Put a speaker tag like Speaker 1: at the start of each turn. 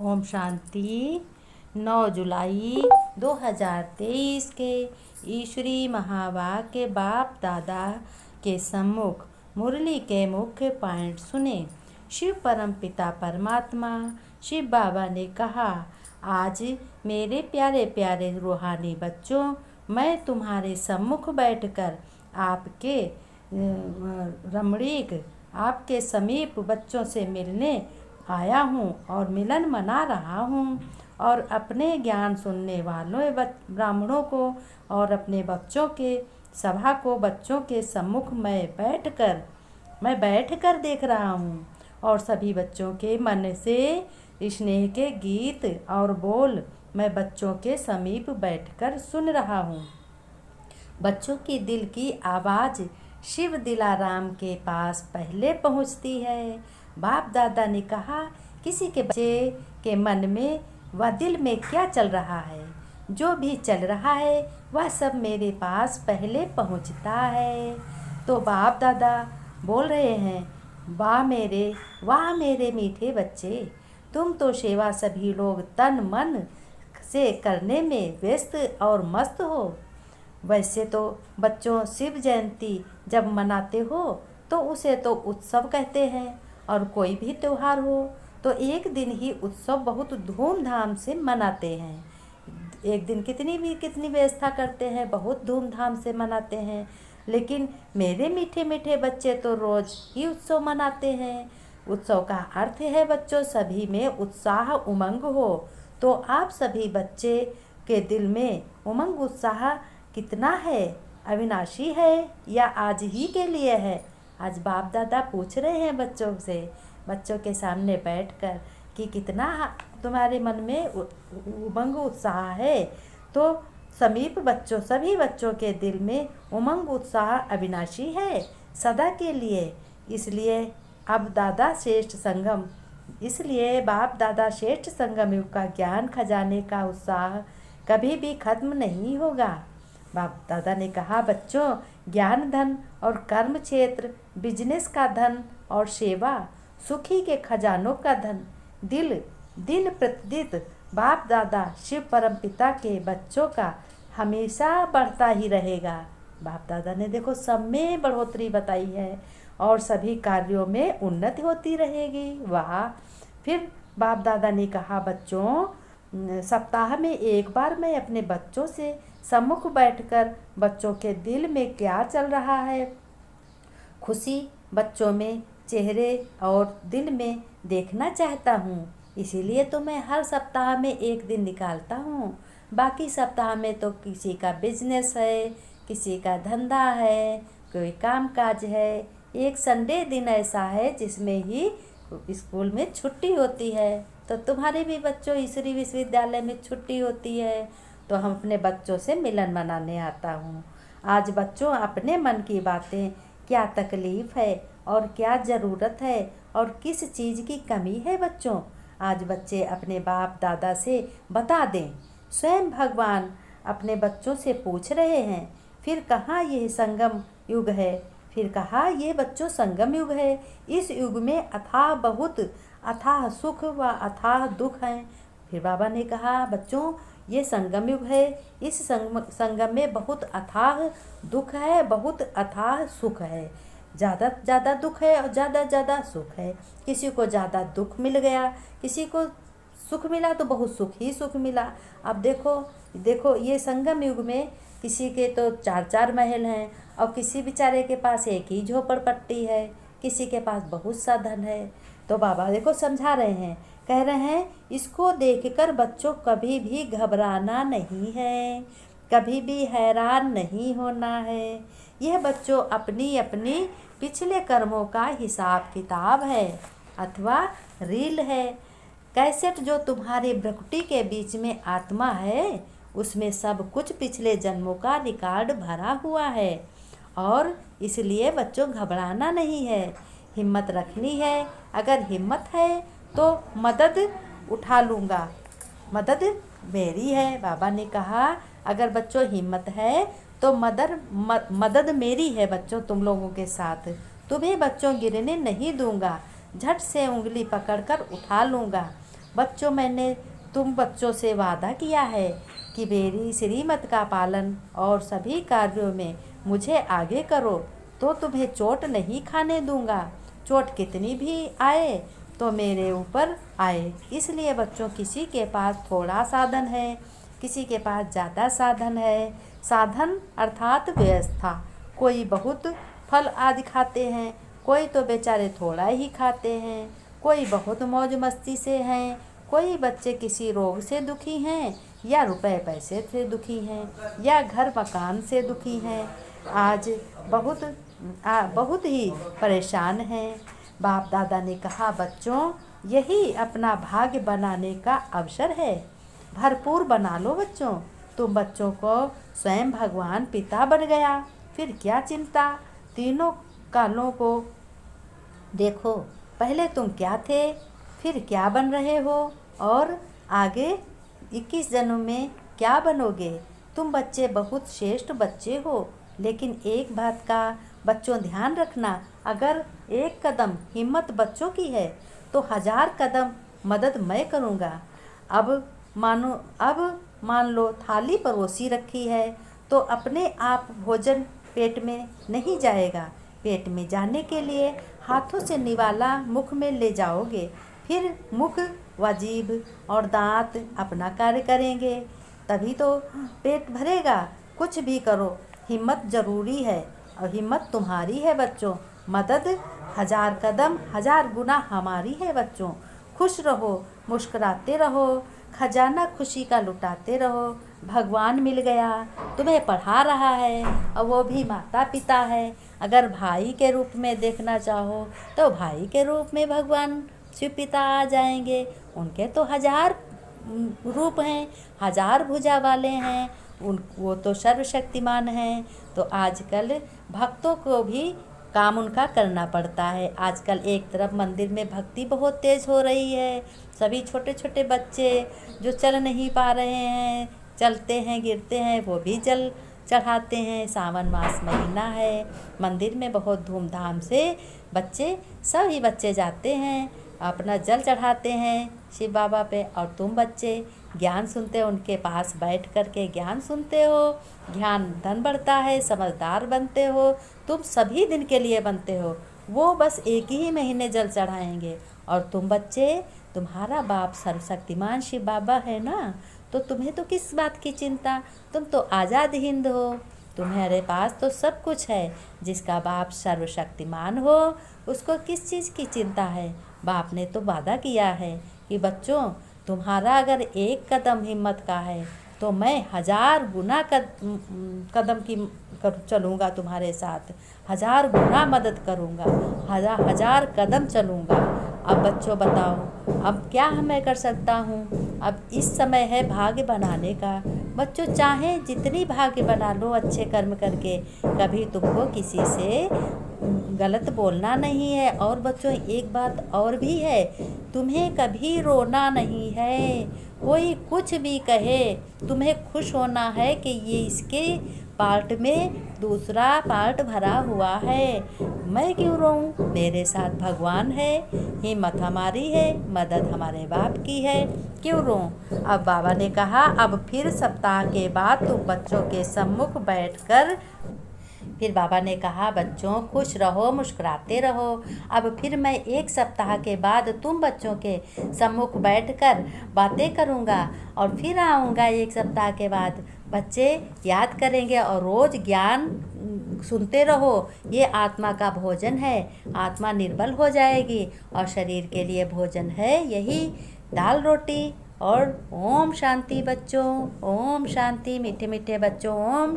Speaker 1: ओम शांति। 9 जुलाई 2023 के ईश्वरी महावाक्य बाप दादा के सम्मुख मुरली के मुख्य पॉइंट सुने। शिव परम पिता परमात्मा शिव बाबा ने कहा, आज मेरे प्यारे प्यारे रूहानी बच्चों, मैं तुम्हारे सम्मुख बैठकर आपके रमणीक आपके समीप बच्चों से मिलने आया हूँ और मिलन मना रहा हूँ और अपने ज्ञान सुनने वालों ब्राह्मणों को और अपने बच्चों के सभा को बच्चों के सम्मुख मैं बैठकर देख रहा हूँ और सभी बच्चों के मन से स्नेह के गीत और बोल मैं बच्चों के समीप बैठकर सुन रहा हूँ। बच्चों की दिल की आवाज़ शिव दिलाराम के पास पहले पहुँचती है। बाप दादा ने कहा, किसी के बच्चे के मन में व दिल में क्या चल रहा है, जो भी चल रहा है वह सब मेरे पास पहले पहुँचता है। तो बाप दादा बोल रहे हैं, वाह मेरे मीठे बच्चे, तुम तो सेवा सभी लोग तन मन से करने में व्यस्त और मस्त हो। वैसे तो बच्चों शिव जयंती जब मनाते हो तो उसे तो उत्सव कहते हैं और कोई भी त्यौहार हो तो एक दिन ही उत्सव बहुत धूमधाम से मनाते हैं। एक दिन कितनी व्यवस्था करते हैं, बहुत धूमधाम से मनाते हैं। लेकिन मेरे मीठे मीठे बच्चे तो रोज़ ही उत्सव मनाते हैं। उत्सव का अर्थ है बच्चों सभी में उत्साह उमंग हो। तो आप सभी बच्चे के दिल में उमंग उत्साह कितना है, अविनाशी है या आज ही के लिए है? आज बाप दादा पूछ रहे हैं बच्चों से, बच्चों के सामने बैठकर कि कितना तुम्हारे मन में उमंग उत्साह है। तो सभी बच्चों के दिल में उमंग उत्साह अविनाशी है, सदा के लिए। इसलिए बाप दादा श्रेष्ठ संगम युग का ज्ञान खजाने का उत्साह कभी भी खत्म नहीं होगा। बाप दादा ने कहा, बच्चों, ज्ञान धन और कर्म क्षेत्र, बिजनेस का धन और सेवा, सुखी के खजानों का धन, दिन प्रतिदिन बाप दादा शिव परम पिता के बच्चों का हमेशा बढ़ता ही रहेगा। बाप दादा ने देखो सब में बढ़ोतरी बताई है और सभी कार्यों में उन्नति होती रहेगी। वाह। फिर बाप दादा ने कहा, बच्चों, सप्ताह में एक बार मैं अपने बच्चों से सम्मुख बैठकर बच्चों के दिल में क्या चल रहा है, खुशी बच्चों में चेहरे और दिल में देखना चाहता हूँ। इसीलिए तो मैं हर सप्ताह में एक दिन निकालता हूँ। बाकी सप्ताह में तो किसी का बिजनेस है, किसी का धंधा है, कोई काम काज है। एक संडे दिन ऐसा है जिसमें ही स्कूल में छुट्टी होती है। तो तुम्हारे भी बच्चों ईश्वरी विश्वविद्यालय में छुट्टी होती है तो हम अपने बच्चों से मिलन मनाने आता हूँ। आज बच्चों अपने मन की बातें, क्या तकलीफ़ है और क्या ज़रूरत है और किस चीज़ की कमी है बच्चों, आज बच्चे अपने बाप दादा से बता दें। स्वयं भगवान अपने बच्चों से पूछ रहे हैं, फिर कहाँ ये संगम युग है? फिर कहा, ये बच्चों संगम युग है। इस युग में बहुत अथाह सुख व अथाह दुख हैं। फिर बाबा ने कहा, बच्चों, ये संगम युग है। इस संगम में बहुत अथाह दुख है, बहुत अथाह सुख है। ज़्यादा दुख है और ज़्यादा सुख है। किसी को ज़्यादा दुख मिल गया, किसी को सुख मिला तो बहुत सुख मिला। अब देखो ये संगम युग में किसी के तो 4 महल हैं और किसी बेचारे के पास एक ही झोपड़पट्टी है, किसी के पास बहुत सा धन है। तो बाबा देखो समझा रहे हैं, कह रहे हैं, इसको देखकर बच्चों कभी भी घबराना नहीं है, कभी भी हैरान नहीं होना है। यह बच्चों अपनी अपनी पिछले कर्मों का हिसाब किताब है अथवा रील है। कैसेट जो तुम्हारे भ्रकुटी के बीच में आत्मा है, उसमें सब कुछ पिछले जन्मों का रिकॉर्ड भरा हुआ है। और इसलिए बच्चों घबराना नहीं है, हिम्मत रखनी है। अगर हिम्मत है तो मदद उठा लूँगा, मदद मेरी है। बाबा ने कहा, अगर बच्चों हिम्मत है तो मदद मेरी है बच्चों तुम लोगों के साथ। तुम्हें बच्चों गिरने नहीं दूँगा, झट से उंगली पकड़कर उठा लूँगा। बच्चों, मैंने तुम बच्चों से वादा किया है कि मेरी श्रीमत का पालन और सभी कार्यों में मुझे आगे करो तो तुम्हें चोट नहीं खाने दूंगा। चोट कितनी भी आए तो मेरे ऊपर आए। इसलिए बच्चों, किसी के पास थोड़ा साधन है, किसी के पास ज़्यादा साधन है। साधन अर्थात व्यवस्था। कोई बहुत फल आदि खाते हैं, कोई तो बेचारे थोड़ा ही खाते हैं। कोई बहुत मौज मस्ती से हैं, कोई बच्चे किसी रोग से दुखी हैं, या रुपए पैसे से दुखी हैं, या घर मकान से दुखी हैं। आज बहुत ही परेशान हैं। बाप दादा ने कहा, बच्चों, यही अपना भाग्य बनाने का अवसर है। भरपूर बना लो बच्चों। तुम बच्चों को स्वयं भगवान पिता बन गया, फिर क्या चिंता। तीनों कालों को देखो, पहले तुम क्या थे, फिर क्या बन रहे हो, और आगे 21 जन्म में क्या बनोगे। तुम बच्चे बहुत श्रेष्ठ बच्चे हो, लेकिन एक बात का बच्चों ध्यान रखना, अगर एक कदम हिम्मत बच्चों की है तो 1000 कदम मदद मैं करूँगा। अब मान लो थाली परोसी रखी है तो अपने आप भोजन पेट में नहीं जाएगा। पेट में जाने के लिए हाथों से निवाला मुख में ले जाओगे, फिर मुख व जीभ और दांत अपना कार्य करेंगे, तभी तो पेट भरेगा। कुछ भी करो, हिम्मत जरूरी है, और हिम्मत तुम्हारी है बच्चों। मदद 1000 कदम 1000 गुना हमारी है बच्चों। खुश रहो, मुस्कुराते रहो, खजाना खुशी का लुटाते रहो। भगवान मिल गया, तुम्हें पढ़ा रहा है, और वो भी माता पिता है। अगर भाई के रूप में देखना चाहो तो भाई के रूप में भगवान शिव पिता आ जाएंगे। उनके तो 1000 रूप हैं, 1000 भुजा वाले हैं, वो तो सर्वशक्तिमान हैं। तो आजकल भक्तों को भी काम उनका करना पड़ता है। आजकल एक तरफ मंदिर में भक्ति बहुत तेज़ हो रही है। सभी छोटे छोटे बच्चे जो चल नहीं पा रहे हैं, चलते हैं गिरते हैं, वो भी जल चढ़ाते हैं। सावन मास महीना है, मंदिर में बहुत धूमधाम से सभी बच्चे जाते हैं, अपना जल चढ़ाते हैं शिव बाबा पे। और तुम बच्चे ज्ञान सुनते हो, उनके पास बैठ कर के ज्ञान सुनते हो। ज्ञान धन बढ़ता है, समझदार बनते हो। तुम सभी दिन के लिए बनते हो, वो बस एक ही महीने जल चढ़ाएंगे। और तुम बच्चे, तुम्हारा बाप सर्वशक्तिमान शिव बाबा है ना, तो तुम्हें तो किस बात की चिंता। तुम तो आज़ाद हिंद हो, तुम्हारे पास तो सब कुछ है। जिसका बाप सर्वशक्तिमान हो, उसको किस चीज़ की चिंता है। बाप ने तो वादा किया है कि बच्चों, तुम्हारा अगर एक कदम हिम्मत का है तो मैं 1000 गुना कदम की चलूँगा तुम्हारे साथ, 1000 गुना मदद करूँगा, 1000 कदम चलूँगा। अब बच्चों बताओ, अब क्या मैं कर सकता हूँ। अब इस समय है भाग्य बनाने का। बच्चों, चाहे जितनी भाग्य बना लो अच्छे कर्म करके, कभी तुमको किसी से गलत बोलना नहीं है। और बच्चों, एक बात और भी है, तुम्हें कभी रोना नहीं है। कोई कुछ भी कहे, तुम्हें खुश होना है कि ये इसके पार्ट में दूसरा पार्ट भरा हुआ है। मैं क्यों रोऊं, मेरे साथ भगवान है, हिम्मत हमारी है, मदद हमारे बाप की है, क्यों रोऊं। अब बाबा ने कहा, अब फिर सप्ताह के बाद तुम बच्चों के सम्मुख बैठकर, फिर बाबा ने कहा, बच्चों खुश रहो, मुस्कुराते रहो। अब फिर मैं 1 सप्ताह के बाद तुम बच्चों के सम्मुख बैठकर बातें करूँगा, और फिर आऊँगा 1 सप्ताह के बाद। बच्चे याद करेंगे और रोज़ ज्ञान सुनते रहो। ये आत्मा का भोजन है, आत्मा निर्बल हो जाएगी, और शरीर के लिए भोजन है यही दाल रोटी। और ओम शांति बच्चों, ओम शांति। मीठे मीठे बच्चों, ओम।